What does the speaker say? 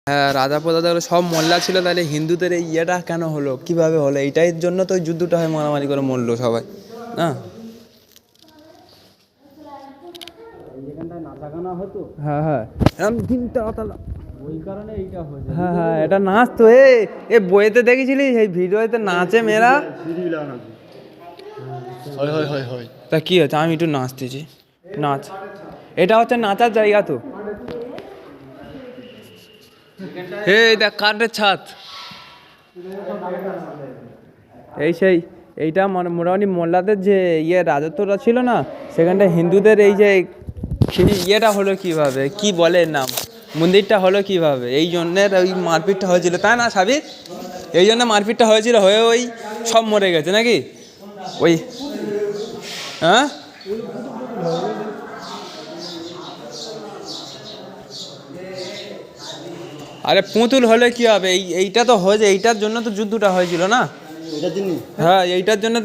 হ্যাঁ, রাজা প্রজাদের সব মোল্লা ছিল, তাহলে হিন্দুদের এই ইয়েটা কেন হলো, কিভাবে হলো? এইটাই জন্য তো যুদ্ধটা হয়, মারামারি করে মরলো সবাই না। হ্যাঁ হ্যাঁ, এরকম তিনটা তালা, ওই কারণে এইটা হয়েছে। হ্যাঁ হ্যাঁ, এটা নাচ তো এ বইয়েতে দেখেছিলি, এই ভিডিওতে নাচে মেয়েরা। তা কি হচ্ছে, আমি একটু নাচতেছি, নাচ, এটা হচ্ছে নাচার জায়গা তো। এই দেখ কাঠের ছাদ, এই সেই এইটা মোটামুটি মোল্লাদের যে রাজত্বটা ছিল না, সেখানটা হিন্দুদের এই যে ইয়েটা হলো কিভাবে, কি বলে নাম, মন্দিরটা হলো কিভাবে, এই জন্যের ওই মারপিটটা হয়েছিল, তাই না সাবির? এই জন্য মারপিটটা হয়েছিল, হয়ে ওই সব মরে গেছে নাকি ওই, হ্যাঁ। আরে পুতুল হলে কি হবে, এইটা তো হয়েছে, এইটার জন্য তো যুদ্ধটা হয়েছিল না। হ্যাঁ, এইটার জন্য